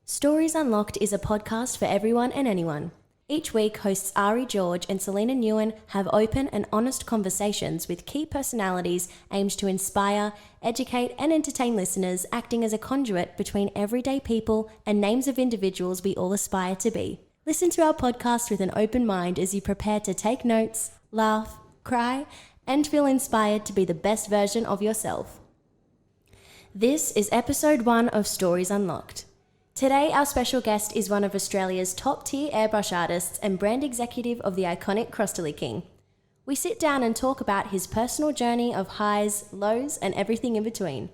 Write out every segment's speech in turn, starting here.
Stories Unlocked is a podcast for everyone and anyone. Each week, hosts Ari George and Selina Nguyen have open and honest conversations with key personalities aimed to inspire, educate and entertain listeners, acting as a conduit between everyday people and names of individuals we all aspire to be. Listen to our podcast with an open mind as you prepare to take notes, laugh, cry, and feel inspired to be the best version of yourself. This is episode 1 of Stories Unlocked. Today, our special guest is one of Australia's top-tier airbrush artists and brand executive of the iconic Crostoli King. We sit down and talk about his personal journey of highs, lows, and everything in between.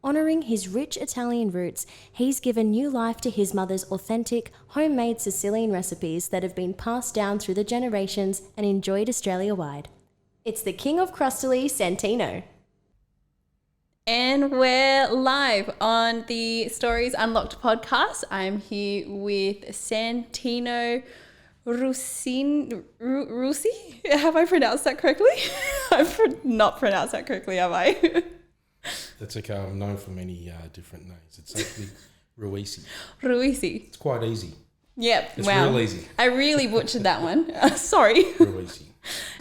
Honouring his rich Italian roots, he's given new life to his mother's authentic, homemade Sicilian recipes that have been passed down through the generations and enjoyed Australia-wide. It's the King of Crostoli, Santino. And we're live on the Stories Unlocked podcast. I'm here with Santino Ruisi. Have I pronounced that correctly? I've not pronounced that correctly, have I? That's okay. I'm known for many different names. It's actually Ruisi. Ruisi. It's quite easy. Yep. It's wow. real easy. I really butchered that one. Sorry. Ruisi.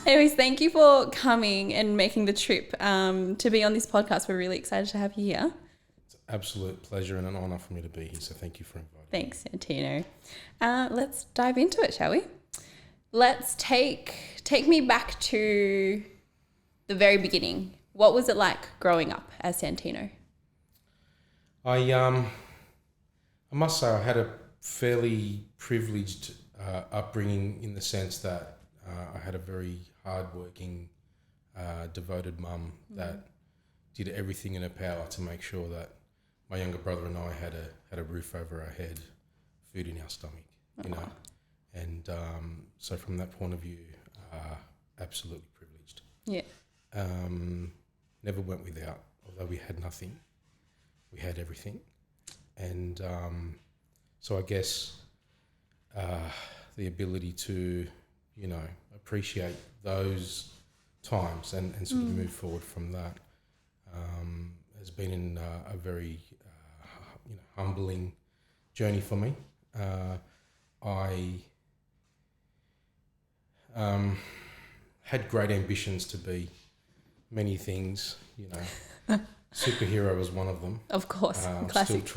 Anyways, thank you for coming and making the trip to be on this podcast. We're really excited to have you here. It's an absolute pleasure and an honour for me to be here, so thank you for inviting me. Thanks, Santino. Let's dive into it, shall we? Let's take me back to the very beginning. What was it like growing up as Santino? I must say I had a fairly privileged upbringing in the sense that I had a very hard-working, devoted mum that did everything in her power to make sure that my younger brother and I had a roof over our head, food in our stomach, you know. And so from that point of view, absolutely privileged. Yeah. Never went without, although we had nothing. We had everything. And so I guess the ability to, you know, appreciate those times and sort of move forward from that has been in a very humbling journey for me. I had great ambitions to be many things, you know. Superhero was one of them. Of course, classic.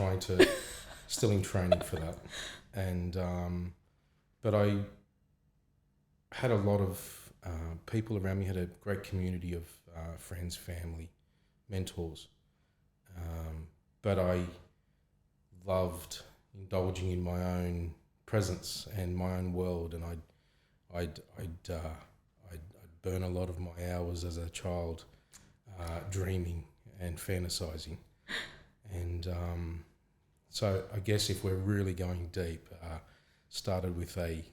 Still in training for that, and but I had a lot of people around me. Had a great community of friends, family, mentors, but I loved indulging in my own presence and my own world, and I'd burn a lot of my hours as a child dreaming and fantasizing, and so I guess if we're really going deep, started with a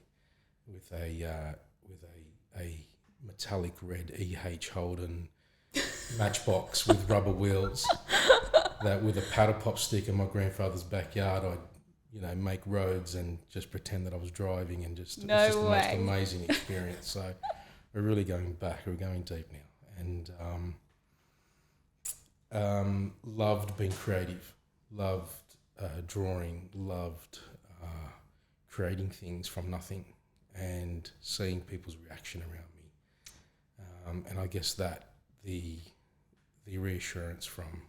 metallic red E.H. Holden matchbox with rubber wheels, that with a paddle pop stick in my grandfather's backyard, I'd make roads and just pretend that I was driving, and just it was just the most amazing experience. So we're really going back, we're going deep now, and loved being creative, loved drawing, loved creating things from nothing and seeing people's reaction around me. And I guess that the reassurance from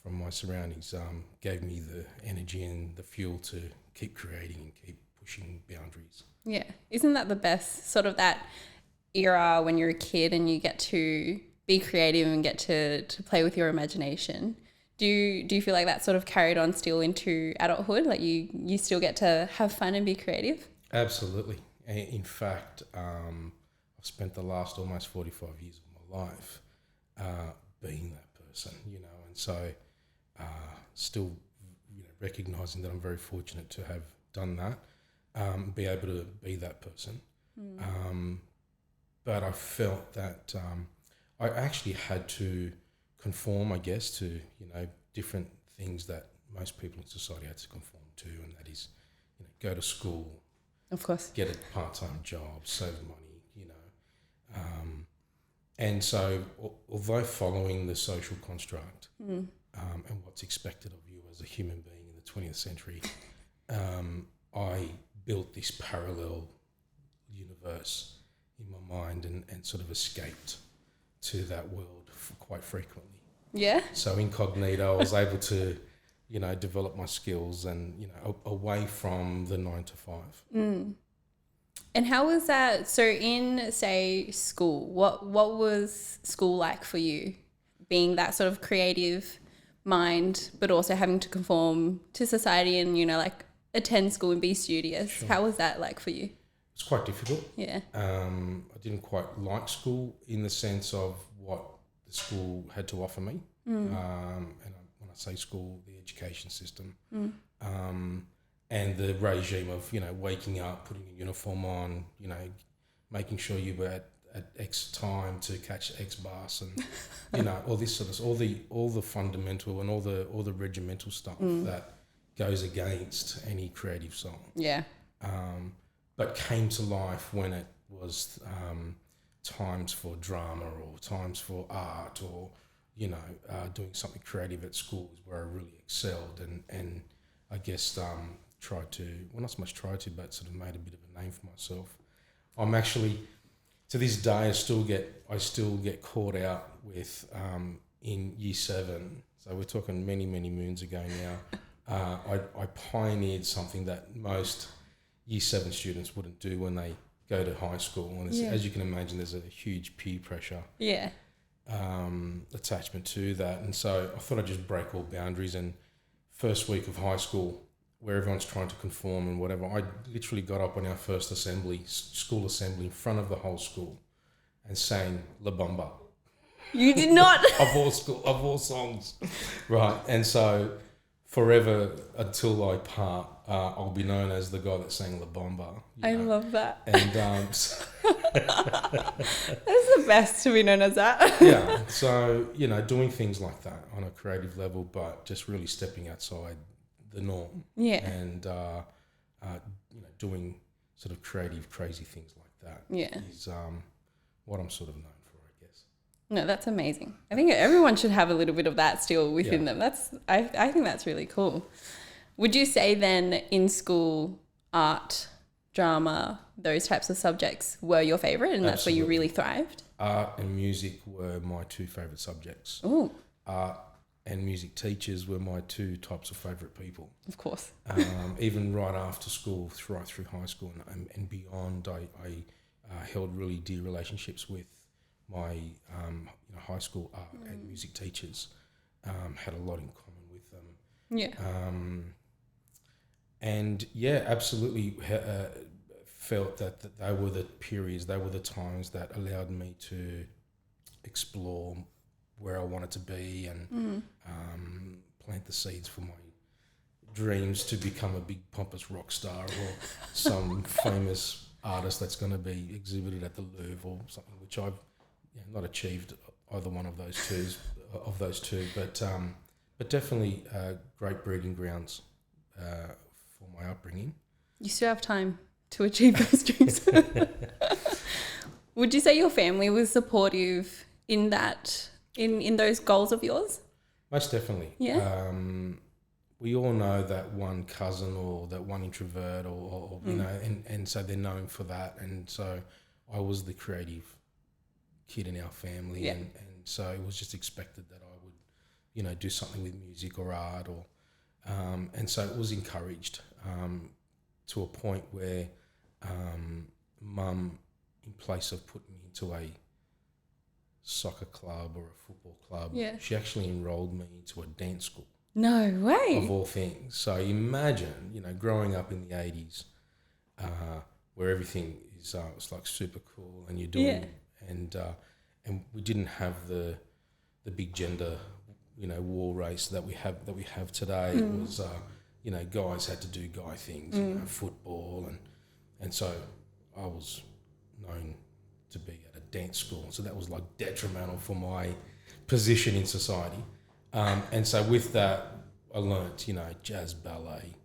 my surroundings gave me the energy and the fuel to keep creating and keep pushing boundaries. Yeah. Isn't that the best, sort of that era when you're a kid and you get to be creative and get to play with your imagination? Do you feel like that sort of carried on still into adulthood? Like you still get to have fun and be creative? Absolutely. In fact, I've spent the last almost 45 years of my life being that person, you know, and so still, you know, recognising that I'm very fortunate to have done that, be able to be that person. But I felt that I actually had to conform, I guess, to, you know, different things that most people in society had to conform to, and that is, you know, go to school, of course, get a part-time job, save money, you know. And so, although following the social construct and what's expected of you as a human being in the 20th century, I built this parallel universe in my mind and sort of escaped to that world quite frequently. Yeah. So incognito, I was able to, develop my skills and, away from the 9 to 5. And how was that? So in, say, school, what was school like for you? Being that sort of creative mind, but also having to conform to society and, like attend school and be studious. Sure. How was that like for you? It's quite difficult. Yeah. I didn't quite like school in the sense of what the school had to offer me. And when I say school, the education system. And the regime of, waking up, putting a uniform on, making sure you were at X time to catch X bus and, all this sort of, all the fundamental and all the regimental stuff that goes against any creative soul. Yeah. But came to life when it was times for drama or times for art or, doing something creative at school is where I really excelled and I guess tried to, well, not so much tried to, but sort of made a bit of a name for myself. I'm actually, to this day, I still get caught out with in year 7. So we're talking many, many moons ago now. I pioneered something that most year 7 students wouldn't do when they go to high school. And as you can imagine, there's a huge peer pressure attachment to that. And so I thought I'd just break all boundaries. And first week of high school, where everyone's trying to conform and whatever, I literally got up on our first school assembly in front of the whole school and sang La Bamba. You did not? of all songs. Right. And so forever until I part, I'll be known as the guy that sang La Bamba. I love that. And that's the best to be known as that. yeah. So, doing things like that on a creative level, but just really stepping outside the norm. Yeah. And, doing sort of creative, crazy things like that. Yeah. Is what I'm sort of known for, I guess. No, that's amazing. I think everyone should have a little bit of that still within them. I think that's really cool. Would you say then in school, art, drama, those types of subjects were your favourite and that's where you really thrived? Art and music were my 2 favourite subjects. Ooh. Art and music teachers were my 2 types of favourite people. Of course. Even right after school, right through high school and beyond, I held really dear relationships with my high school art and music teachers. Had a lot in common with them. Yeah. And yeah, absolutely felt that they were the periods, they were the times that allowed me to explore where I wanted to be and plant the seeds for my dreams to become a big pompous rock star or some famous artist that's going to be exhibited at the Louvre or something, which I've not achieved either one of those two, but definitely great breeding grounds for my upbringing. You still have time to achieve those dreams. Would you say your family was supportive in that, in those goals of yours? Most definitely. Yeah. We all know that one cousin or that one introvert or and so they're known for that. And so I was the creative kid in our family and so it was just expected that I would, do something with music or art or, and so it was encouraged to a point where mum, in place of putting me into a soccer club or a football club, she actually enrolled me into a dance school. No way. Of all things. So imagine, growing up in the 80s where everything is it's like super cool and you're doing and we didn't have the big gender, war race that we have today. It was guys had to do guy things, football and so I was known to be at a dance school. So that was like detrimental for my position in society. And so with that, I learnt, jazz, ballet,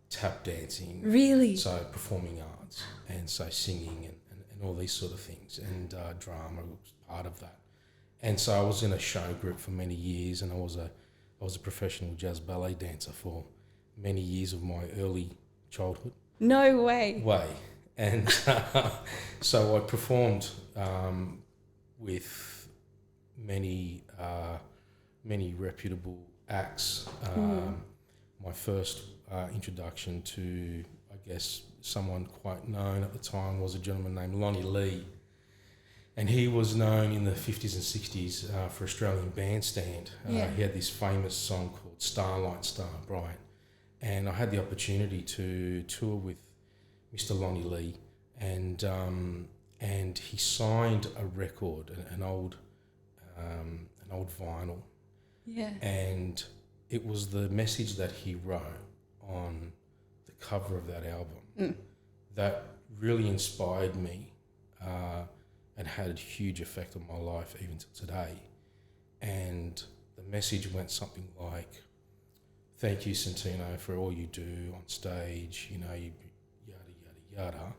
tap dancing. Really? So performing arts and so singing and all these sort of things. And drama was part of that. And so I was in a show group for many years and I was a professional jazz ballet dancer for many years of my early childhood. No way. And so I performed with many reputable acts. My first introduction to, I guess, someone quite known at the time was a gentleman named Lonnie Lee. And he was known in the 50s and 60s for Australian Bandstand. He had this famous song called Starlight, Star Bright. And I had the opportunity to tour with Mr. Lonnie Lee. And he signed a record, an old vinyl. Yeah. And it was the message that he wrote on the cover of that album that really inspired me and had a huge effect on my life even to today. And the message went something like, "Thank you, Santino, for all you do on stage, you know, you yada, yada, yada."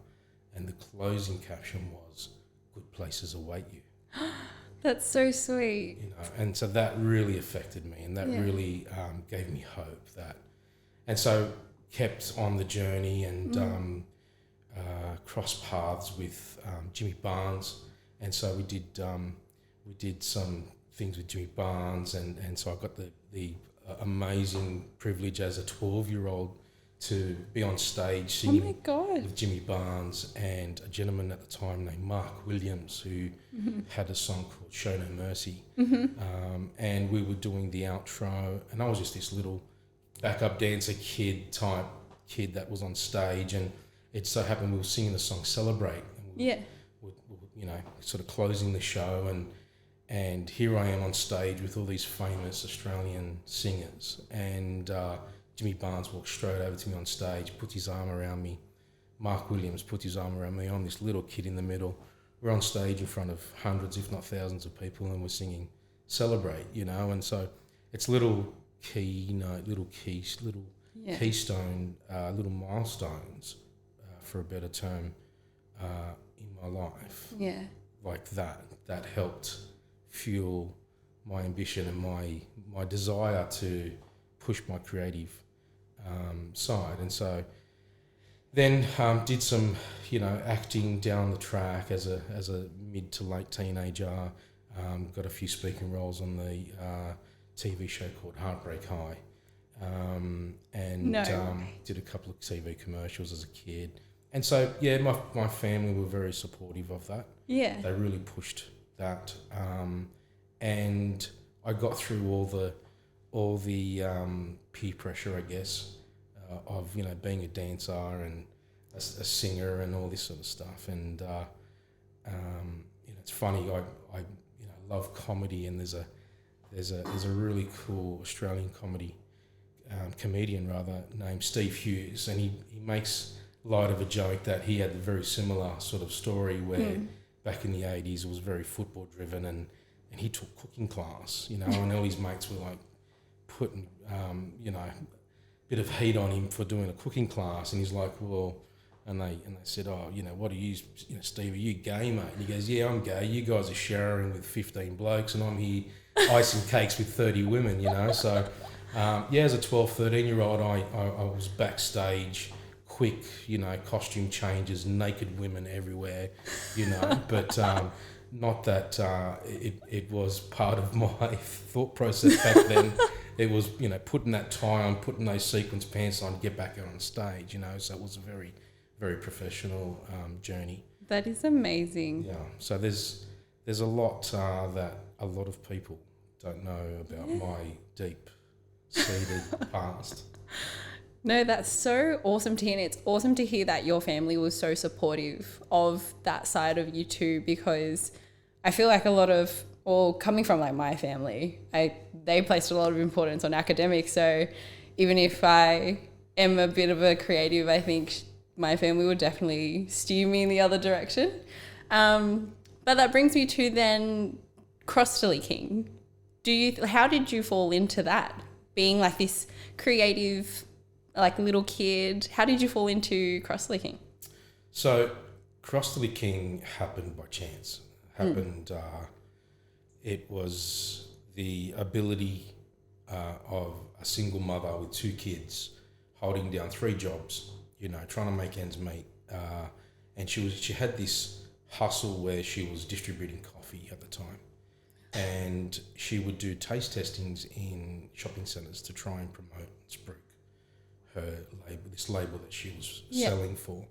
And the closing caption was, "Good places await you." That's so sweet. You know, and so that really affected me, and that really gave me hope. And so kept on the journey and crossed paths with Jimmy Barnes, and so we did some things with Jimmy Barnes, and so I got the amazing privilege as a 12-year-old to be on stage singing with Jimmy Barnes and a gentleman at the time named Mark Williams, who had a song called Show No Mercy. And we were doing the outro, and I was just this little backup dancer kid that was on stage, and it so happened we were singing the song Celebrate. And we're, you know, sort of closing the show, and here I am on stage with all these famous Australian singers, and Jimmy Barnes walks straight over to me on stage, puts his arm around me. Mark Williams puts his arm around me. I'm this little kid in the middle. We're on stage in front of hundreds, if not thousands of people, and we're singing Celebrate, you know. And so it's little keystone, little milestones, for a better term, in my life. Yeah. Like that helped fuel my ambition and my desire to push my creative side. And so then did some, you know, acting down the track as a mid to late teenager. Got a few speaking roles on the TV show called Heartbreak High, and did a couple of TV commercials as a kid. And so my family were very supportive of that. Yeah, they really pushed that, and I got through all the peer pressure, I guess, of, you know, being a dancer and a singer and all this sort of stuff. And you know, it's funny. I you know, love comedy, and there's a really cool Australian comedian named Steve Hughes, and he makes light of a joke that he had a very similar sort of story where back in the 80s it was very football driven, and he took cooking class, you know, and all his mates were like putting you know, a bit of heat on him for doing a cooking class, and he's like, well, and they said, oh, you know, what are you know, Steve, are you gay, mate? And he goes, yeah, I'm gay. You guys are showering with 15 blokes, and I'm here icing cakes with 30 women, you know. So as a 12, 13-year-old, I was backstage, quick, you know, costume changes, naked women everywhere, you know, but not that it was part of my thought process back then. It was, you know, putting that tie on, putting those sequins pants on, get back out on stage, you know. So it was a very, very professional journey. That is amazing. Yeah. So there's a lot that a lot of people don't know about my deep-seated past. No, that's so awesome to hear. And it's awesome to hear that your family was so supportive of that side of you too, because I feel like coming from like my family, they placed a lot of importance on academics. So even if I am a bit of a creative, I think my family would definitely steer me in the other direction. But that brings me to then Crossley King. How did you fall into that? Being like this creative, like little kid, how did you fall into Crossley King? So Crossley King happened by chance. It was the ability of a single mother with two kids holding down 3 jobs trying to make ends meet. And she had this hustle where she was distributing coffee at the time. And she would do taste testings in shopping centres to try and promote and spruik her label that she was selling for.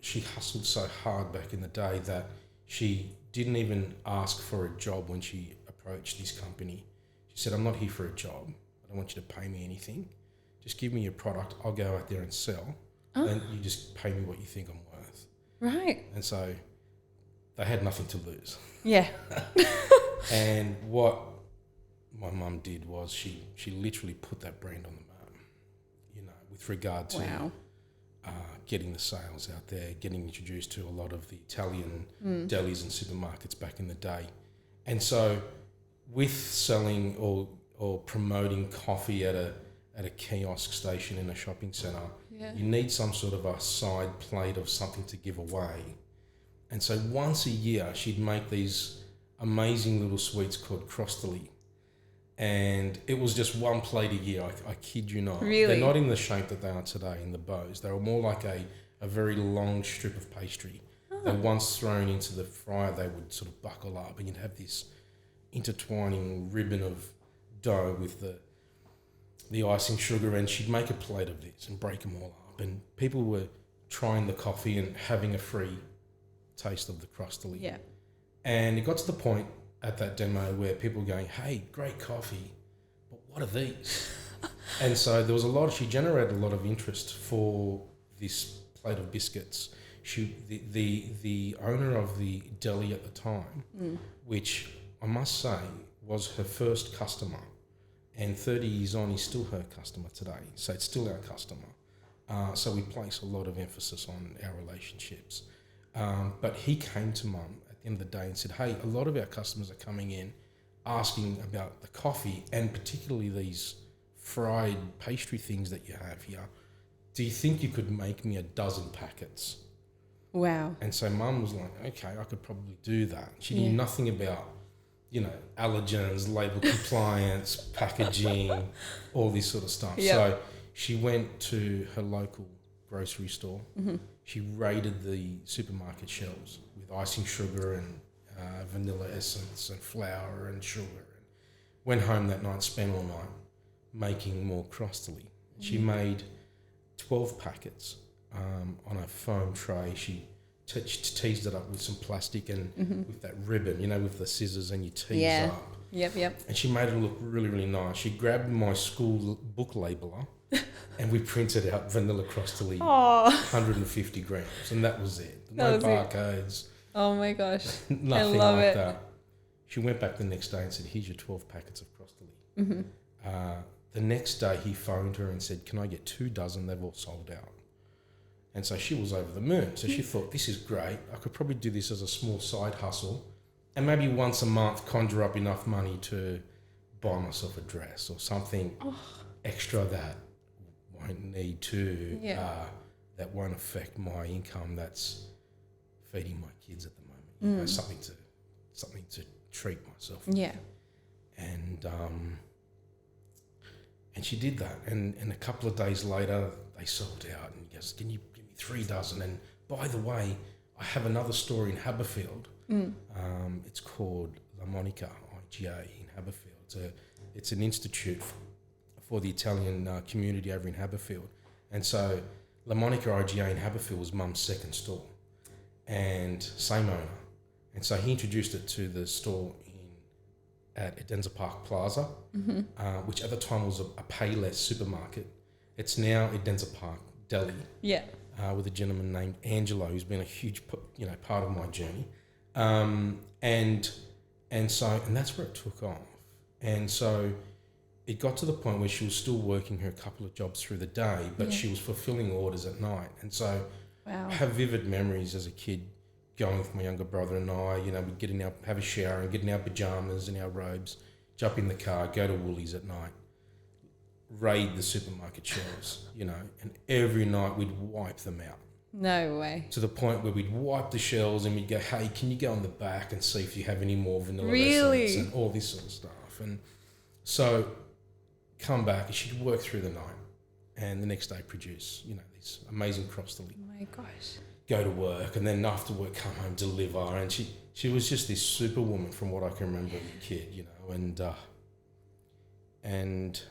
She hustled so hard back in the day that she didn't even ask for a job when she approached this company. She said, I'm not here for a job. I don't want you to pay me anything. Just give me your product. I'll go out there and sell. And you just pay me what you think I'm worth. Right. And so they had nothing to lose. Yeah. And what my mum did was she literally put that brand on the map, with regard to getting the sales out there, getting introduced to a lot of the Italian delis and supermarkets back in the day. And so with selling or promoting coffee at a kiosk station in a shopping centre, you need some sort of a side plate of something to give away. And so once a year, she'd make these amazing little sweets called crostoli. And it was just one plate a year, I kid you not. Really? They're not in the shape that they are today in the bows. They were more like a very long strip of pastry. That once thrown into the fryer, they would sort of buckle up, and you'd have this intertwining ribbon of dough with the icing sugar, and she'd make a plate of this and break them all up. And people were trying the coffee and having a free taste of the crostoli. Yeah. And it got to the point at that demo where people were going, hey, great coffee, but what are these? And so there was she generated a lot of interest for this plate of biscuits. The owner of the deli at the time, which I must say was her first customer, and 30 years on, he's still her customer today. So it's still our customer. So we place a lot of emphasis on our relationships. But he came to Mum at the end of the day and said, hey, a lot of our customers are coming in asking about the coffee, and particularly these fried pastry things that you have here. Do you think you could make me a dozen packets? Wow. And so Mum was like, okay, I could probably do that. She knew nothing about, allergens, label compliance, packaging, all this sort of stuff. Yep. So she went to her local grocery store. She raided the supermarket shelves with icing sugar and vanilla essence and flour and sugar. And went home that night, spent all night making more crostoli. She made 12 packets on a foam tray. She teased it up with some plastic and with that ribbon, with the scissors, and you tease up. Yep. And she made it look really, really nice. She grabbed my school book labeler and we printed out vanilla crostoli, 150 grams, and that was it. No barcodes. Oh my gosh. Nothing I love like it. that. She went back the next day and said, here's your 12 packets of crostoli. The next day he phoned her and said, can I get 2 dozen? They've all sold out. And so she was over the moon. So she thought, this is great. I could probably do this as a small side hustle and maybe once a month conjure up enough money to buy myself a dress or something extra that won't need to, that won't affect my income that's feeding my kids at the moment. Something to treat myself with. Yeah. And she did that. And a couple of days later, they sold out. And he goes, can you give me 3 dozen? And by the way, I have another store in Haberfield. It's called La Monica IGA in Haberfield. It's an institute for the Italian community over in Haberfield. And so La Monica IGA in Haberfield was Mum's second store. And same owner. And so he introduced it to the store at Edensor Park Plaza, which at the time was a Payless supermarket. It's now Edensor Park Deli. Yeah. With a gentleman named Angelo, who's been a huge, part of my journey. And that's where it took off. And so it got to the point where she was still working her couple of jobs through the day, but she was fulfilling orders at night. And so I have vivid memories as a kid going with my younger brother and I, we'd get in have a shower and get in our pajamas and our robes, jump in the car, go to Woolies at night, raid the supermarket shelves, and every night we'd wipe them out. No way. To the point where we'd wipe the shelves and we'd go, hey, can you go on the back and see if you have any more vanilla essence and all this sort of stuff. And so come back and she'd work through the night and the next day produce, these amazing crostoli. Oh my gosh. Go to work, and then after work come home, deliver. And she was just this superwoman from what I can remember as a kid, and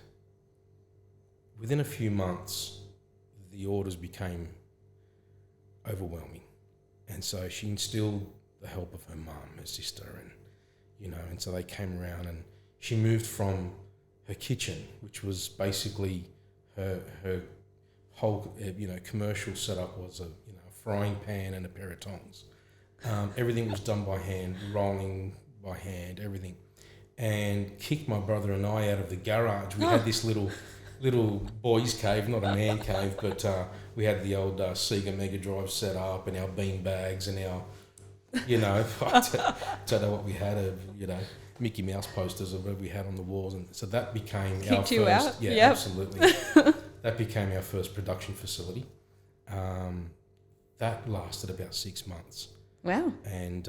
within a few months, the orders became overwhelming. And so she instilled the help of her mum, her sister, and so they came around, and she moved from her kitchen, which was basically her whole, commercial setup was a frying pan and a pair of tongs. Everything was done by hand, rolling by hand, everything. And kicked my brother and I out of the garage. We had this little boys' cave, not a man cave, but we had the old Sega Mega Drive set up, and our bean bags, and our, I don't know what we had, Mickey Mouse posters of what we had on the walls. And so that became our Kicked you first, out? yeah, Yep. absolutely. That became our first production facility. That lasted about 6 months. Wow. And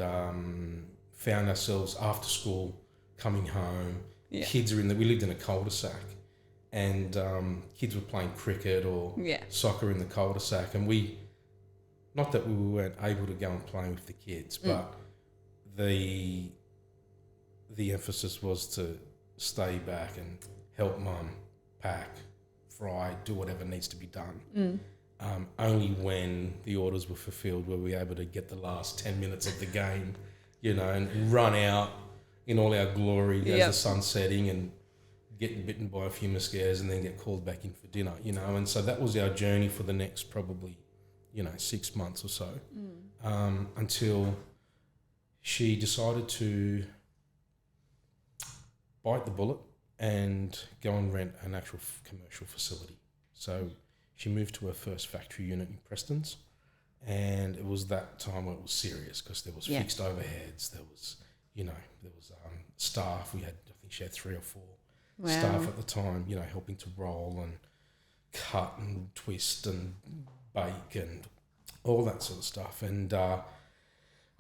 found ourselves after school coming home. Yeah. Kids we lived in a cul-de-sac, and kids were playing cricket or soccer in the cul-de-sac, and not that we weren't able to go and play with the kids, but the emphasis was to stay back and help mum pack, fry, do whatever needs to be done. Only when the orders were fulfilled were we able to get the last 10 minutes of the game, and run out in all our glory as the sun's setting and getting bitten by a few mosquitoes, and then get called back in for dinner, And so that was our journey for the next probably, 6 months or so, until she decided to bite the bullet and go and rent an actual commercial facility. So she moved to her first factory unit in Preston's, and it was that time where it was serious, because there was fixed overheads, there was, staff. I think she had 3 or 4 staff at the time, helping to roll and cut and twist and bake and all that sort of stuff. And I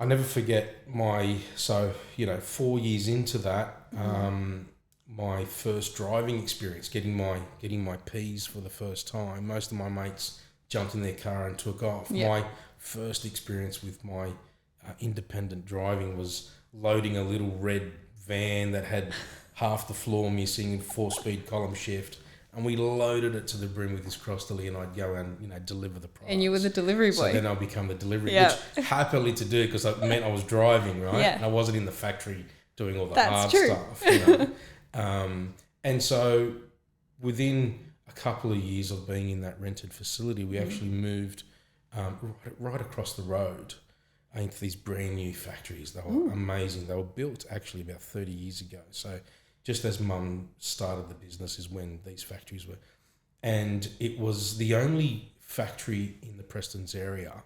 never forget 4 years into that, my first driving experience, getting my P's for the first time. Most of my mates jumped in their car and took off. Yep. My first experience with my independent driving was loading a little red van that had half the floor missing and 4-speed column shift, and we loaded it to the brim with this crostoli, and I'd go and deliver the products. And you were the delivery boy. So then I'll become the delivery, Yeah. which happily to do, because it meant I was driving, right? Yeah. And I wasn't in the factory doing all the That's hard true. stuff. And so within a couple of years of being in that rented facility, we actually moved right across the road into these brand new factories. They were amazing. They were built actually about 30 years ago. So just as Mum started the business is when these factories were. And it was the only factory in the Prestons area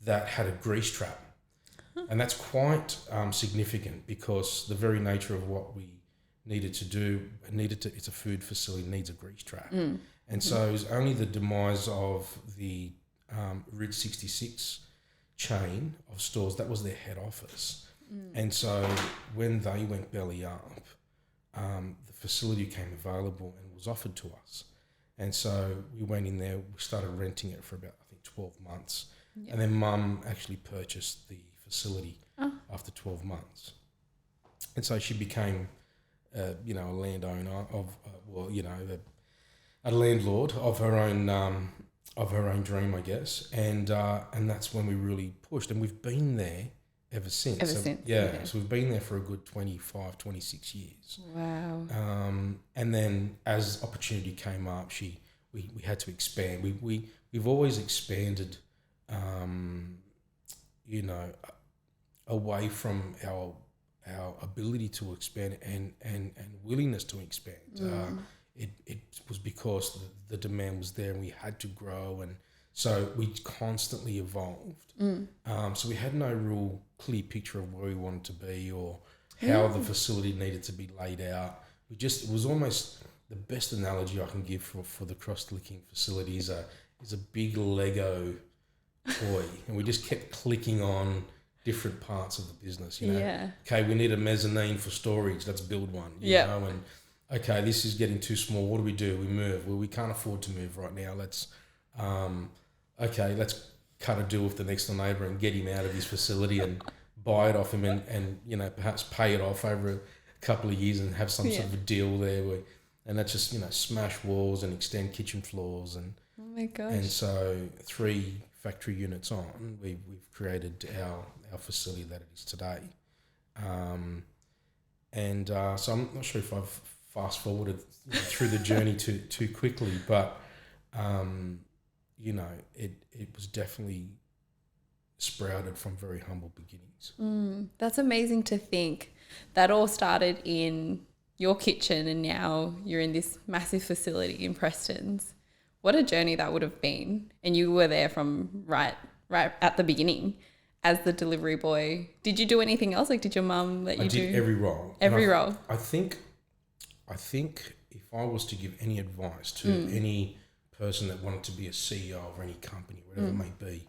that had a grease trap. And that's quite significant, because the very nature of what we needed to do, it's a food facility, needs a grease trap. And so it was only the demise of the Route 66 chain of stores, that was their head office. And so when they went belly up, the facility came available and was offered to us. And so we went in there, we started renting it for about, I think, 12 months. And then Mum actually purchased the facility after 12 months. And so she became, a landowner of, a landlord of her own dream, I guess. And that's when we really pushed. And we've been there ever since. So we've been there for a good 25, 26 years. Wow. And then as opportunity came up, we had to expand. We've always expanded, away from our ability to expand and willingness to expand. It was because the demand was there and we had to grow, and so we constantly evolved. So we had no real clear picture of where we wanted to be or how the facility needed to be laid out. It was almost the best analogy I can give for the cross-licking facility is a big Lego toy, and we just kept clicking on different parts of the business. Okay, we need a mezzanine for storage. Let's build one. You know, and okay, this is getting too small. What do? We move. Well, we can't afford to move right now. Let's cut a deal with the next door neighbour and get him out of his facility and buy it off him and perhaps pay it off over a couple of years and have some sort of a deal there and that's just smash walls and extend kitchen floors and Oh my gosh. and so 3 factory units on, we've created our facility that it is today. So I'm not sure if I've fast forwarded through the journey too quickly, but it was definitely sprouted from very humble beginnings. That's amazing to think. That all started in your kitchen and now you're in this massive facility in Preston's. What a journey that would have been. And you were there from right at the beginning as the delivery boy. Did you do anything else? Like, did your mum let you do? I did every role. Every role. I think if I was to give any advice to any person that wanted to be a CEO of any company, whatever it may be,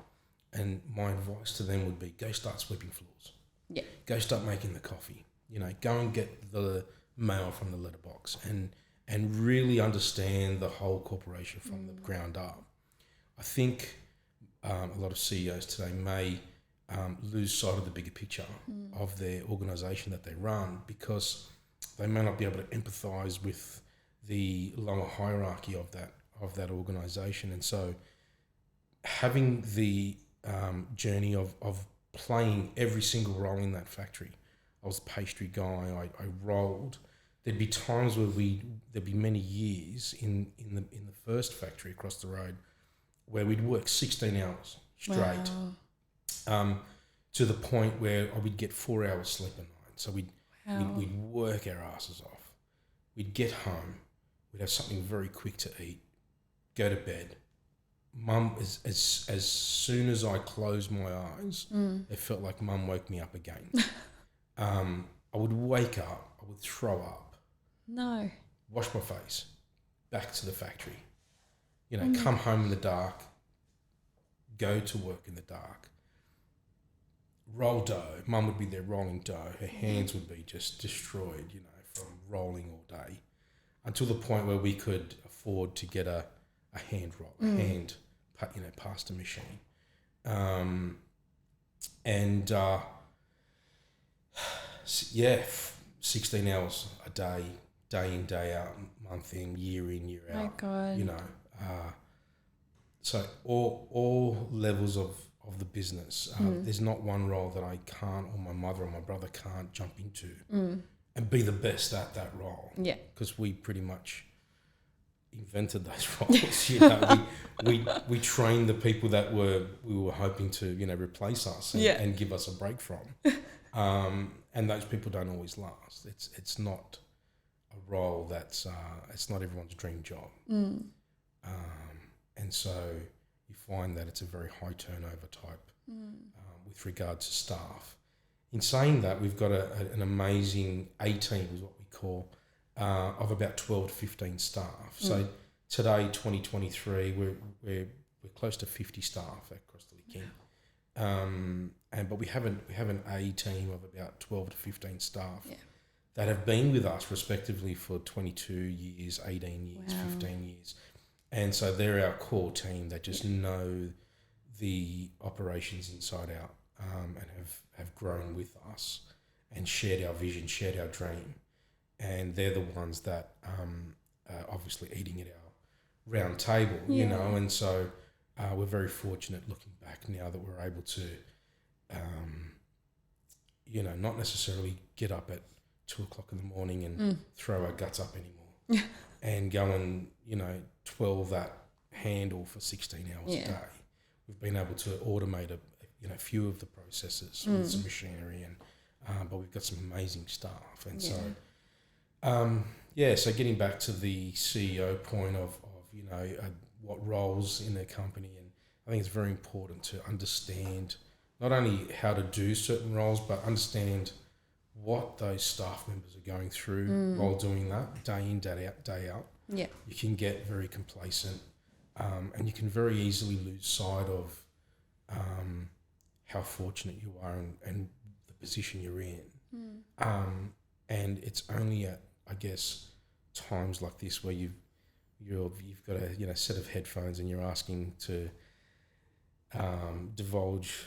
and my advice to them would be go start sweeping floors. Yeah. Go start making the coffee. Go and get the mail from the letterbox and really understand the whole corporation from the ground up. I think a lot of CEOs today may lose sight of the bigger picture of their organisation that they run because they may not be able to empathise with the lower hierarchy of that organisation. And so having the journey of playing every single role in that factory. I was a pastry guy, I rolled. There'd be times where there'd be many years in the first factory across the road where we'd work 16 hours straight. Wow. To the point where I would get 4 hours sleep a night. So we'd work our asses off. We'd get home, we'd have something very quick to eat, go to bed. Mum, as soon as I closed my eyes, it felt like Mum woke me up again. I would wake up, I would throw up. No. Wash my face, back to the factory. Come home in the dark, go to work in the dark. Roll dough. Mum would be there rolling dough. Her hands would be just destroyed, from rolling all day, until the point where we could afford to get a hand roll, pasta machine, 16 hours a day, day in, day out, month in, year out. My God. So all levels of the business. There's not one role that I can't, or my mother or my brother can't jump into and be the best at that role. Yeah. Because we pretty much invented those roles. We trained the people that we were hoping to replace us and give us a break from. And those people don't always last. It's not a role that's it's not everyone's dream job. And so you find that it's a very high turnover type with regard to staff. In saying that, we've got an amazing A-team, is what we call, of about 12 to 15 staff. So today, 2023, we're close to 50 staff across the weekend. But we have an A-team of about 12 to 15 staff that have been with us respectively for 22 years, 18 years, 15 years. And so they're our core team that just know the operations inside out and have grown with us and shared our vision, shared our dream. And they're the ones that are obviously eating at our round table, and so we're very fortunate looking back now that we're able to, not necessarily get up at 2 o'clock in the morning and throw our guts up anymore and go and, 12 that handle for 16 hours a day. We've been able to automate a few of the processes with some machinery, and but we've got some amazing staff. And so getting back to the CEO point of what roles in their company, and I think it's very important to understand not only how to do certain roles, but understand what those staff members are going through while doing that, day in, day out. Yeah. You can get very complacent, and you can very easily lose sight of how fortunate you are and the position you're in. And it's only at, I guess, times like this where you've got a set of headphones and you're asking to divulge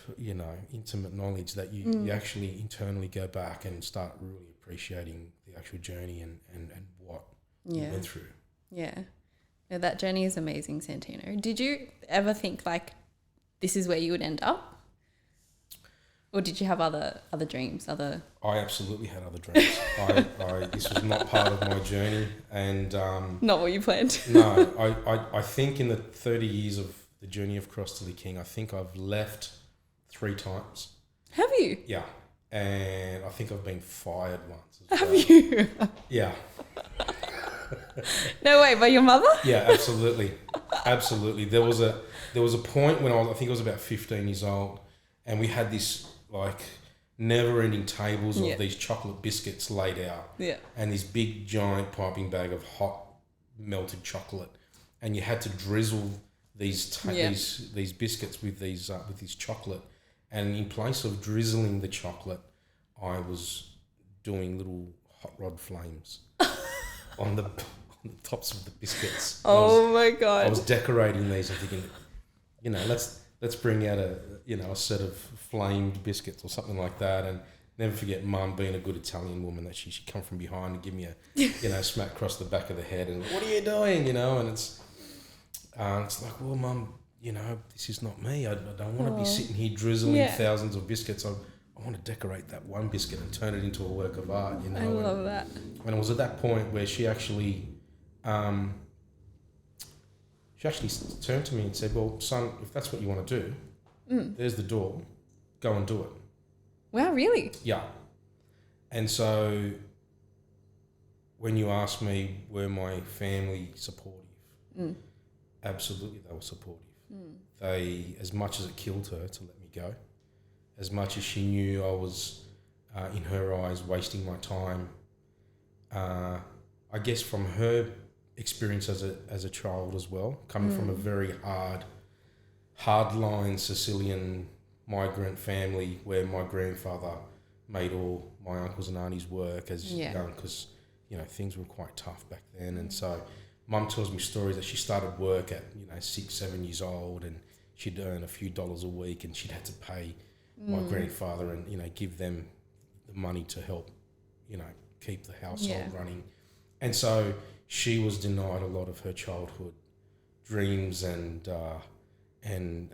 intimate knowledge that you actually internally go back and start really appreciating the actual journey and what you went through. Yeah. No, that journey is amazing, Santino. Did you ever think like this is where you would end up? Or did you have other dreams? I absolutely had other dreams. This was not part of my journey, and not what you planned. No, I think in the 30 years of the journey of Cross to the King, I think I've left 3 times. Have you? Yeah, and I think I've been fired once. Have you? Yeah. No way, by your mother? Yeah, absolutely, absolutely. There was a point when I think I was about 15 years old, and we had this like never-ending tables of these chocolate biscuits laid out, and this big giant piping bag of hot melted chocolate, and you had to drizzle these biscuits with this chocolate, and in place of drizzling the chocolate, I was doing little hot rod flames on the tops of the biscuits. Oh my God! I was decorating these. I'm thinking, let's bring out a set of flamed biscuits or something like that, and never forget Mum being a good Italian woman that she'd come from behind and give me a smack across the back of the head and what are you doing, and it's like, well, Mum, this is not me. I don't want to be sitting here drizzling thousands of biscuits. I want to decorate that one biscuit and turn it into a work of art. I love that. And it was at that point where she actually turned to me and said, well, son, if that's what you want to do, there's the door, go and do it. Wow, really? Yeah. And so when you ask me, were my family supportive? Absolutely, they were supportive. They, as much as it killed her to let me go, as much as she knew I was, in her eyes, wasting my time, I guess from her experience as a child as well, coming from a very hardline Sicilian migrant family where my grandfather made all my uncles and aunties work as young, because things were quite tough back then. And so Mum tells me stories that she started work at 6-7 years old, and she'd earn a few dollars a week, and she'd had to pay my grandfather and give them the money to help keep the household running. And so she was denied a lot of her childhood dreams and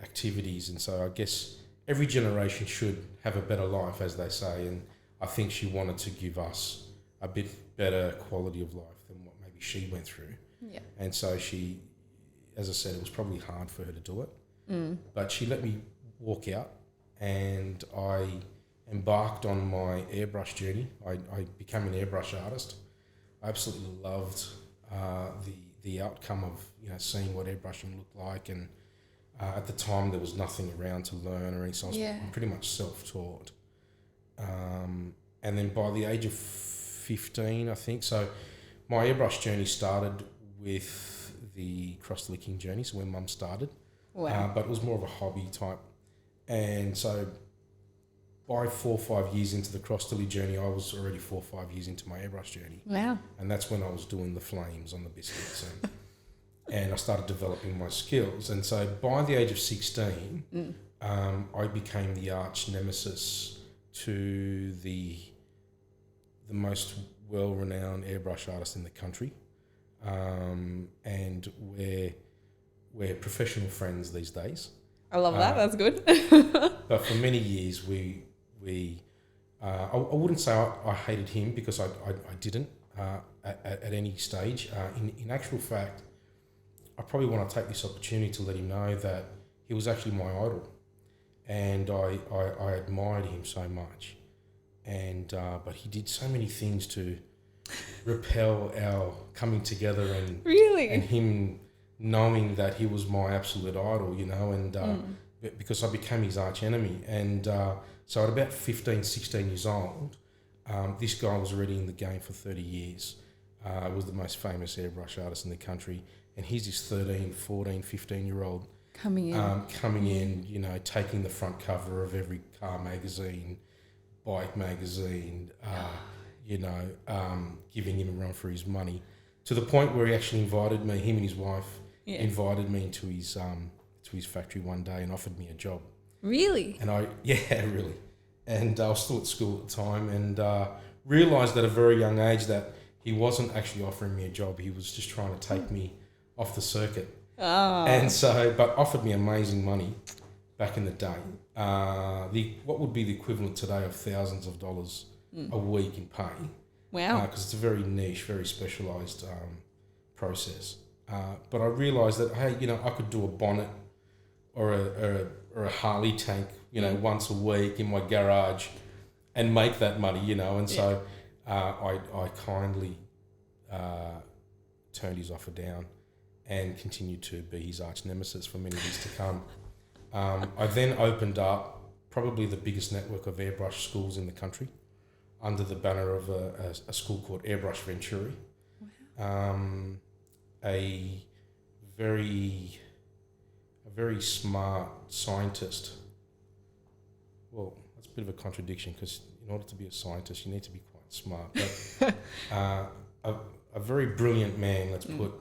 activities. And so I guess every generation should have a better life, as they say. And I think she wanted to give us a bit better quality of life than what maybe she went through. Yeah. And so she, as I said, it was probably hard for her to do it. But she let me walk out, and I embarked on my airbrush journey. I became an airbrush artist. I absolutely loved the outcome of seeing what airbrushing looked like, and at the time there was nothing around to learn or anything, so I was pretty much self-taught. And then by the age of 15, I think, so my airbrush journey started with the Cross to the King journey, so when Mum started. Wow. But it was more of a hobby type. And so by 4 or 5 years into the Cross to the journey, I was already 4 or 5 years into my airbrush journey. Wow. And that's when I was doing the flames on the biscuits. And I started developing my skills. And so by the age of 16, I became the arch nemesis to the most well-renowned airbrush artist in the country. And we're professional friends these days. I love that. That's good. But for many years, I wouldn't say I hated him, because I didn't at any stage. In actual fact, I probably want to take this opportunity to let him know that he was actually my idol, and I admired him so much. And but he did so many things to repel our coming together, and and him knowing that he was my absolute idol, and because I became his arch enemy. And so at about 15, 16 years old, this guy was already in the game for 30 years, was the most famous airbrush artist in the country, and he's this 13, 14, 15-year-old coming in, taking the front cover of every car magazine, bike magazine, giving him a run for his money. to the point where he actually invited me, him and his wife, Yeah. invited me to his factory one day and offered me a job. Really? And really. And I was still at school at the time, and realised at a very young age that he wasn't actually offering me a job. He was just trying to take me off the circuit. Oh. And so, but offered me amazing money back in the day. What would be the equivalent today of thousands of dollars a week in pay. Wow. Because it's a very niche, very specialised process. But I realised that, hey, I could do a bonnet or a Harley tank, once a week in my garage and make that money, and so I kindly turned his offer down and continued to be his arch nemesis for many years to come. I then opened up probably the biggest network of airbrush schools in the country under the banner of a school called Airbrush Venturi. Wow. A very smart scientist. Well, that's a bit of a contradiction because in order to be a scientist, you need to be quite smart. But a very brilliant man, let's put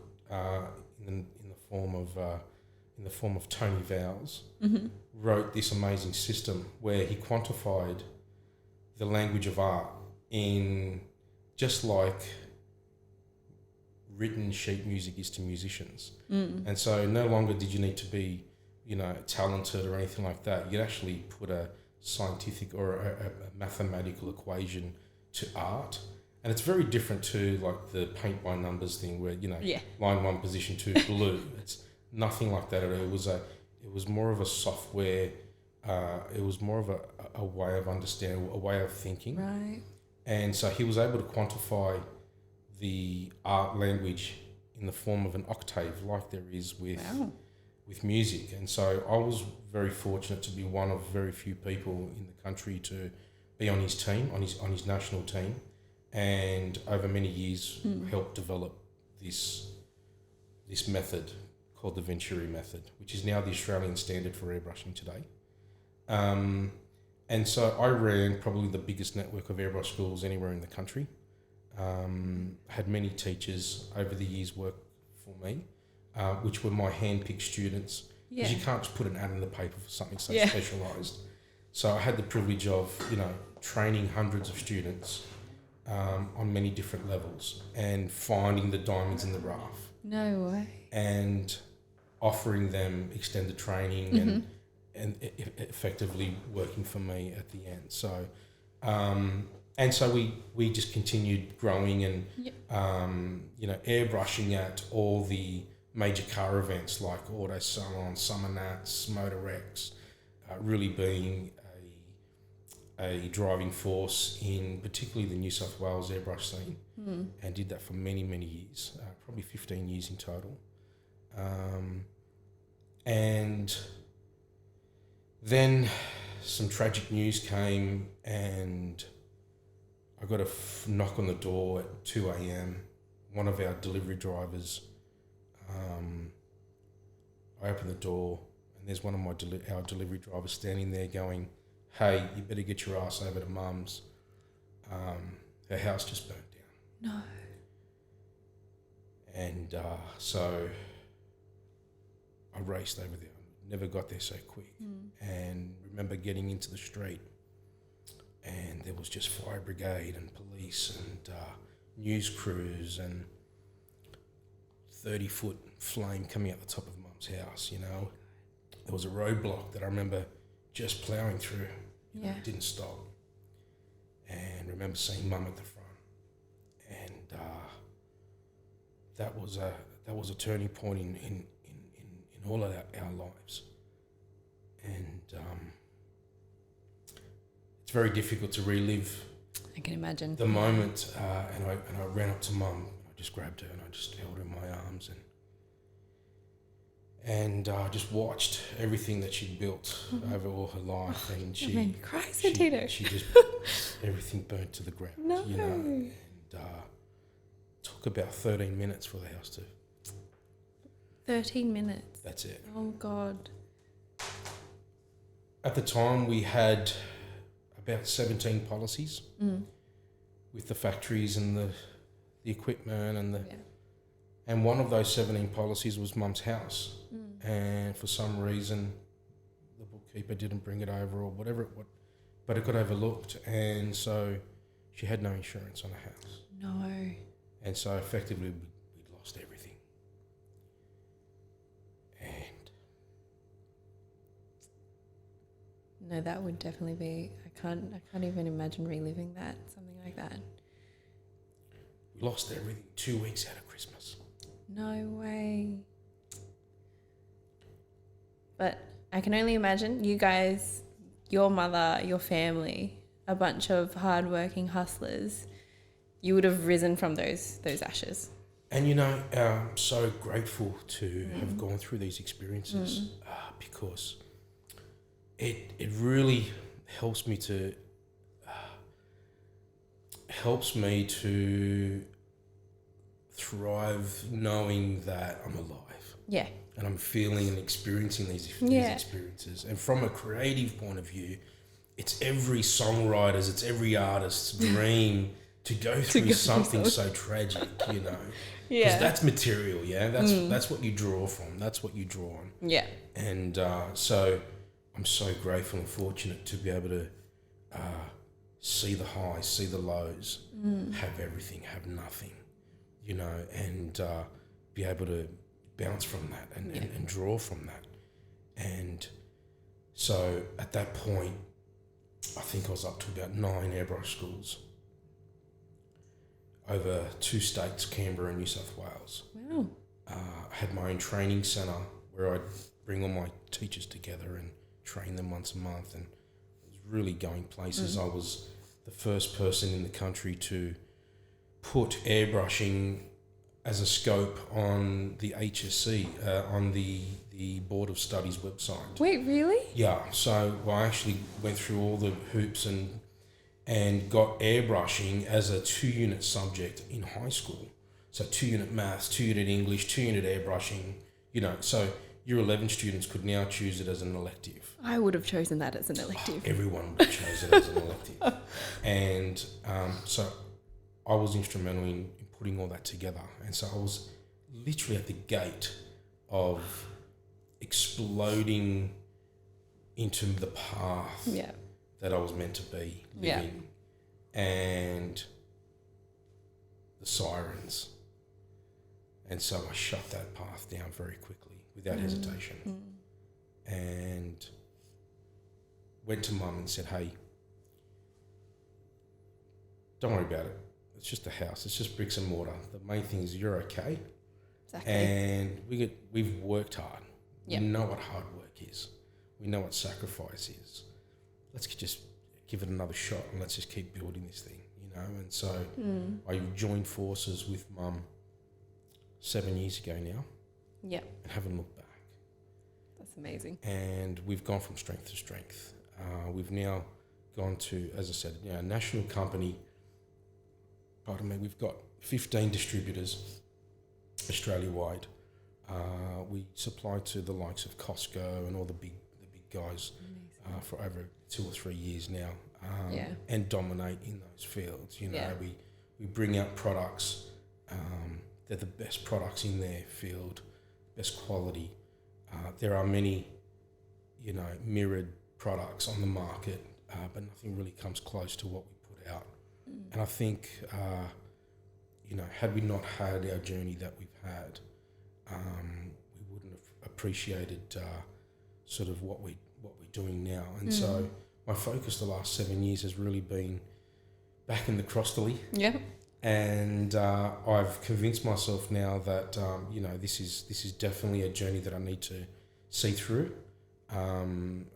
in the form of Tony Vowles, wrote this amazing system where he quantified the language of art in just like written sheet music is to musicians. And so no longer did you need to be, talented or anything like that. You'd actually put a scientific or a mathematical equation to art. And it's very different to like the paint by numbers thing where, line 1, position 2, blue. It's nothing like that at all. It was more of a software, it was more of a way of understanding, a way of thinking. Right. And so he was able to quantify the art language in the form of an octave like there is with music. And so I was very fortunate to be one of very few people in the country to be on his team, on his national team, and over many years helped develop this method called the Venturi method, which is now the Australian standard for airbrushing today. And so I ran probably the biggest network of airbrush schools anywhere in the country. Had many teachers over the years work for me, which were my hand-picked students, because you can't just put an ad in the paper for something so specialised. So I had the privilege of, training hundreds of students on many different levels and finding the diamonds in the rough. No way. And offering them extended training and effectively working for me at the end. So, and so we just continued growing and, airbrushing at all the major car events like Auto Salon, Summer Nats, Motorex, really being a driving force in particularly the New South Wales airbrush scene, and did that for many, many years, probably 15 years in total. And then some tragic news came and I got a knock on the door at 2 a.m. One of our delivery drivers, I opened the door and there's one of our delivery drivers standing there going, "Hey, you better get your ass over to Mum's. Her house just burnt down." No. And so I raced over there. Never got there so quick. And remember getting into the street and there was just fire brigade and police and news crews and 30-foot flame coming out the top of Mum's house, There was a roadblock that I remember just ploughing through. It didn't stop. And remember seeing Mum at the front. And that was a turning point in all of our lives. And it's very difficult to relive. I can imagine. The moment, and I ran up to Mum, I just grabbed her and I just held her in my arms and just watched everything that she'd built over all her life, and she made me cry, Santino. She just everything burnt to the ground. No. And took about 13 minutes for the house to. 13 minutes. That's it. Oh God. At the time, we had about 17 policies with the factories and the equipment and And one of those 17 policies was Mum's house. And for some reason, the bookkeeper didn't bring it over or whatever but it got overlooked. And so she had no insurance on the house. No. And so effectively, we lost everything. And No, that would definitely be. I can't even imagine reliving that. Something like that. we lost everything 2 weeks out of Christmas. No way. But I can only imagine you guys, your mother, your family, a bunch of hardworking hustlers. You would have risen from those ashes. And, you know, I'm so grateful to have gone through these experiences because it really helps me to thrive knowing that I'm alive. Yeah. And I'm feeling and experiencing these experiences. And from a creative point of view, it's every songwriter's, it's every artist's dream to go through something so tragic, you know. Yeah. Because that's material, yeah? That's what you draw from. That's what you draw on. Yeah. And so I'm so grateful and fortunate to be able to see the highs, see the lows, have everything, have nothing, you know, and be able to bounce from that and draw from that. And so at that point, I think I was up to about 9 airbrush schools over 2 states, Canberra and New South Wales. Wow. I had my own training centre where I'd bring all my teachers together and train them once a month, and it was really going places. I was the first person in the country to put airbrushing as a scope on the HSC, on the Board of Studies website. Wait, really? Yeah, so I actually went through all the hoops and got airbrushing as a 2-unit subject in high school. So 2-unit maths, 2-unit English, 2-unit airbrushing, you know, so Year 11 students could now choose it as an elective. I would have chosen that as an elective. Everyone would have chosen it as an elective. And so I was instrumental in putting all that together. And so I was literally at the gate of exploding into the path that I was meant to be living. And the sirens. And so I shut that path down very quickly without hesitation. And went to Mum and said, hey, don't worry about it. It's just a house. It's just bricks and mortar. The main thing is you're okay. Exactly. And we've worked hard. Yep. We know what hard work is. We know what sacrifice is. Let's just give it another shot and let's just keep building this thing, you know. And so I joined forces with Mum 7 years ago now. Yeah. And haven't looked back. That's amazing. And we've gone from strength to strength. We've now gone to, as I said, a national company. Pardon me, we've got 15 distributors Australia-wide. We supply to the likes of Costco and all the big guys for over 2 or 3 years now, and dominate in those fields. You know, we bring out products. They're the best products in their field, best quality. There are many, you know, mirrored products on the market, but nothing really comes close to what we put out. And I think, you know, had we not had our journey that we've had, we wouldn't have appreciated sort of what we're doing now. And so my focus the last 7 years has really been back in the crosstilly. Yeah. And I've convinced myself now that you know, this is definitely a journey that I need to see through,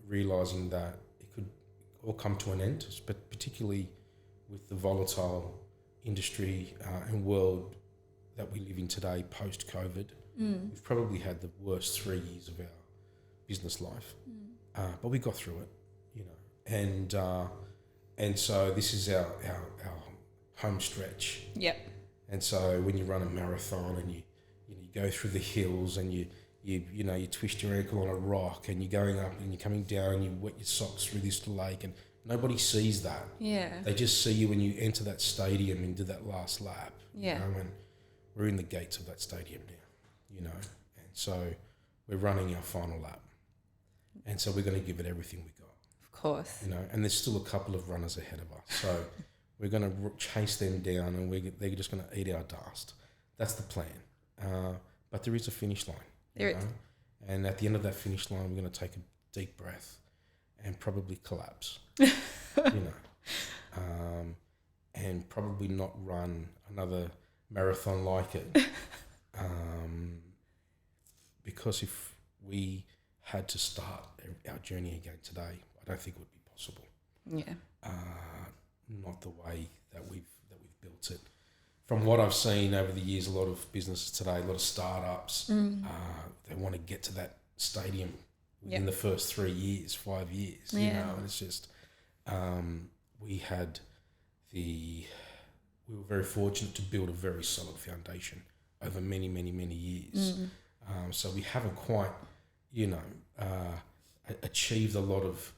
realising that it could all come to an end, but particularly with the volatile industry and world that we live in today post-COVID. We've probably had the worst 3 years of our business life, but we got through it, you know, and so this is our home stretch. Yep. And so when you run a marathon and you go through the hills and you twist your ankle on a rock and you're going up and you're coming down and you wet your socks through this lake and nobody sees that. Yeah. They just see you when you enter that stadium and do that last lap. Yeah. You know, and we're in the gates of that stadium now, you know, and so we're running our final lap, and so we're going to give it everything we got. Of course. You know, and there's still a couple of runners ahead of us, so we're going to chase them down, and they're just going to eat our dust. That's the plan. But there is a finish line. There is. And at the end of that finish line, we're going to take a deep breath and probably collapse, you know, and probably not run another marathon like it. Because if we had to start our journey again today, I don't think it would be possible. Yeah. Not the way that we've built it. From what I've seen over the years, a lot of businesses today, a lot of startups, they want to get to that stadium within the first 3 years, 5 years. You know, and it's just we were very fortunate to build a very solid foundation over many, many, many years. So we haven't quite, you know, achieved a lot of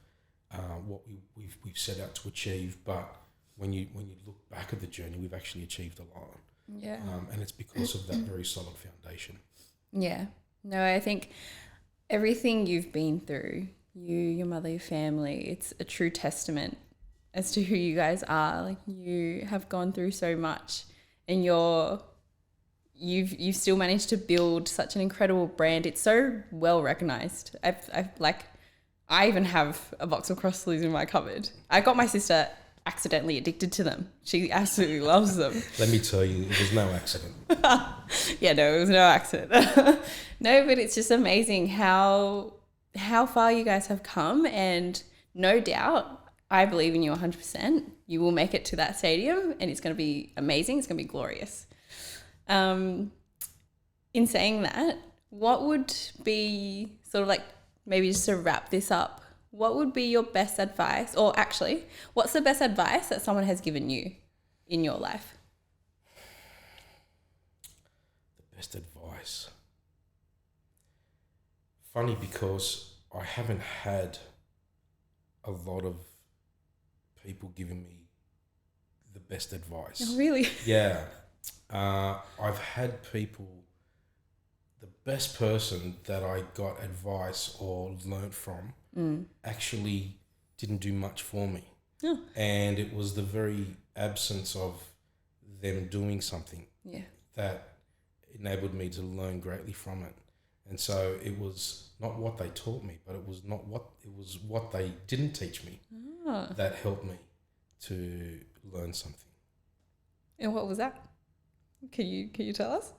what we've set out to achieve, but when you look back at the journey, we've actually achieved a lot. Yeah. And it's because of that very solid foundation. Yeah. No, I think everything you've been through, your mother, your family, it's a true testament as to who you guys are. Like, you have gone through so much, and you've still managed to build such an incredible brand. It's so well recognized. I even have a box of Crossley's in my cupboard. I got my sister accidentally addicted to them. She absolutely loves them. Let me tell you, it was no accident. Yeah, no, it was no accident. No, but it's just amazing how far you guys have come, and no doubt, I believe in you 100%. You will make it to that stadium, and it's going to be amazing. It's going to be glorious. In saying that, what would be sort of like, maybe just to wrap this up, what would be your best advice, or actually, what's the best advice that someone has given you in your life? The best advice. Funny, because I haven't had a lot of people giving me the best advice. Oh, really? Yeah. I've had people, the best person that I got advice or learnt from actually didn't do much for me. Oh. And it was the very absence of them doing something that enabled me to learn greatly from it. And so it was not what they taught me, but it was what they didn't teach me that helped me to learn something. And what was that? Can you tell us?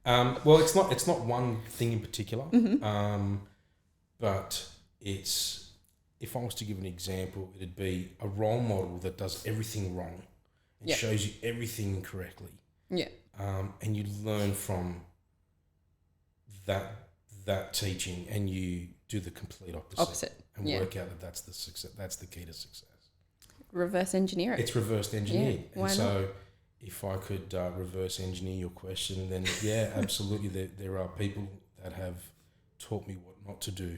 Well, it's not one thing in particular, but it's, if I was to give an example, it'd be a role model that does everything wrong and shows you everything incorrectly. Yeah. And you learn from that teaching, and you do the complete opposite. And work out that that's the success. That's the key to success. Reverse engineer it. It's reverse engineered. Yeah, and so if I could reverse engineer your question, then absolutely, there are people that have taught me what not to do,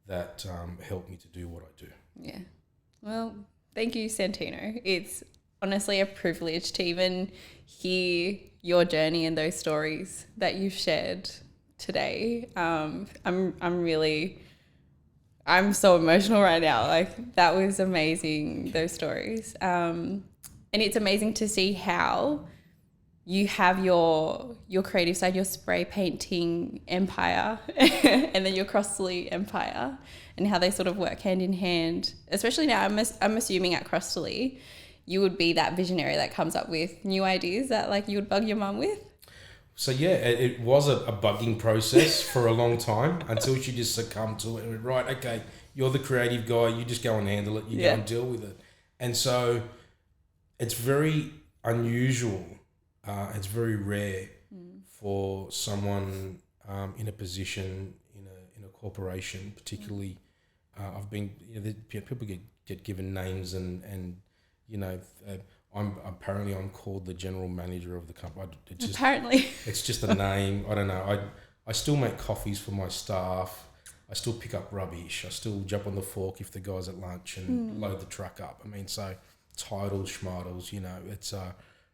that help me to do what I do. Yeah. Well, thank you, Santino. It's honestly a privilege to even hear your journey and those stories that you've shared today. I'm so emotional right now. Like, that was amazing, those stories. And it's amazing to see how you have your creative side, your spray painting empire, and then your Crossley empire, and how they sort of work hand in hand. Especially now, I'm assuming at Crossley, you would be that visionary that comes up with new ideas that, like, you would bug your mum with. So it was a bugging process for a long time, until she just succumbed to it and went, right, okay, you're the creative guy, you just go and handle it, you go and deal with it. And so it's very unusual, it's very rare for someone in a position in a corporation, particularly. I've been, people get given names and I'm called the general manager of the company. It's just a name. I don't know. I still make coffees for my staff. I still pick up rubbish. I still jump on the fork if the guy's at lunch and load the truck up. I mean, so titles, schmartles, it's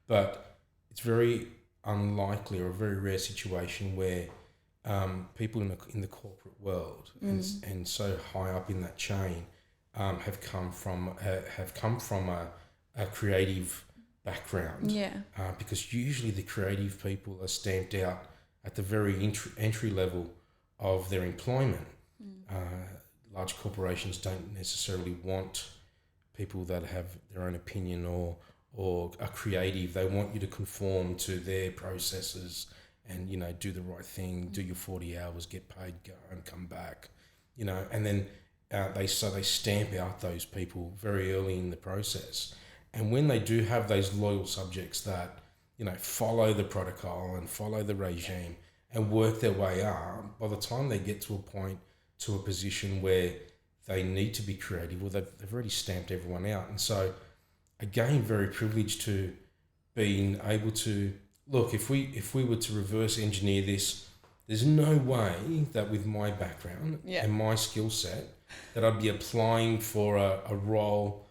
but it's very unlikely or a very rare situation where people in the corporate world and so high up in that chain have come from a creative background. Yeah. Because usually the creative people are stamped out at the very entry level of their employment. Large corporations don't necessarily want people that have their own opinion or are creative. They want you to conform to their processes and, you know, do the right thing, do your 40 hours, get paid, go and come back, you know, and then they stamp out those people very early in the process. And when they do have those loyal subjects that, you know, follow the protocol and follow the regime and work their way up, by the time they get to a position where they need to be creative, well, they've already stamped everyone out. And so, again, very privileged to being able to look. If we were to reverse engineer this, there's no way that with my background and my skill set that I'd be applying for a role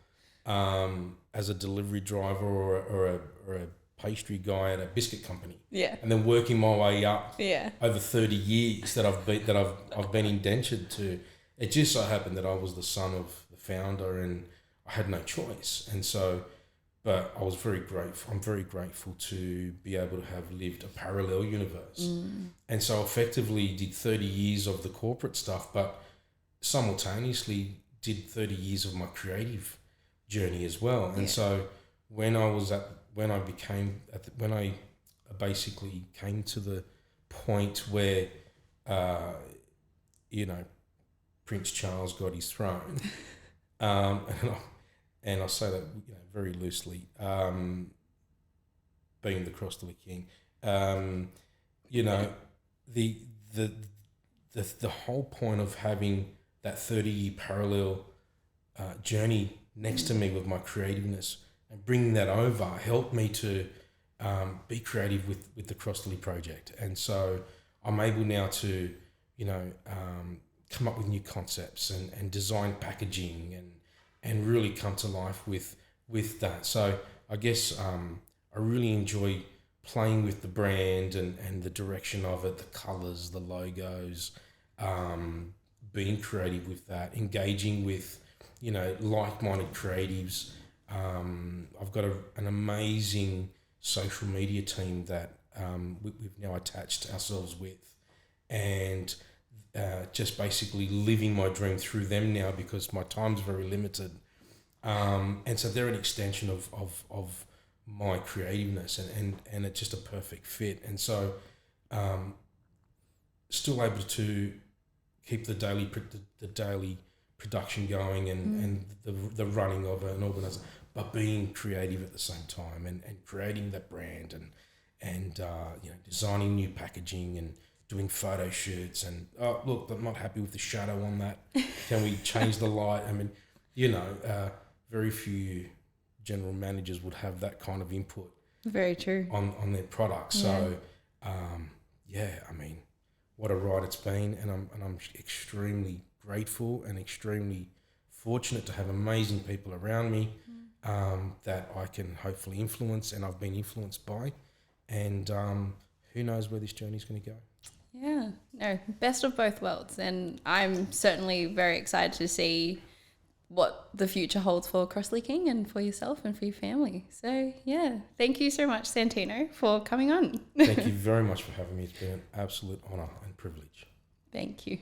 as a delivery driver or a pastry guy at a biscuit company. Yeah. And then working my way up Yeah. over 30 years that I've been indentured to. It just so happened that I was the son of the founder and I had no choice. And so, but I was very grateful. I'm very grateful to be able to have lived a parallel universe. And so effectively did 30 years of the corporate stuff, but simultaneously did 30 years of my creative journey as well. And so when I basically came to the point where, you know, Prince Charles got his throne, and I say that, you know, very loosely, being the Crossley King, you know, the whole point of having that 30-year parallel journey next to me with my creativeness and bringing that over helped me to be creative with the Crossley project. And so I'm able now to, you know, come up with new concepts and design packaging and really come to life with that. So I guess I really enjoy playing with the brand and the direction of it, the colours, the logos, being creative with that, engaging with, you know, like-minded creatives. I've got an amazing social media team that we've now attached ourselves with, and just basically living my dream through them now because my time's very limited. And so they're an extension of my creativeness and it's just a perfect fit. And so still able to keep the daily production going and the running of it and organising, but being creative at the same time and creating that brand and you know, designing new packaging and doing photo shoots and, oh, look, I'm not happy with the shadow on that. Can we change the light? I mean, you know, very few general managers would have that kind of input. Very true. On their products. So, I mean, what a ride it's been, and I'm extremely grateful and extremely fortunate to have amazing people around me that I can hopefully influence, and I've been influenced by, and who knows where this journey is going to go. Yeah, no, best of both worlds, and I'm certainly very excited to see what the future holds for Crossley King and for yourself and for your family. So yeah, thank you so much, Santino, for coming on. Thank you very much for having me. It's been an absolute honour and privilege. Thank you.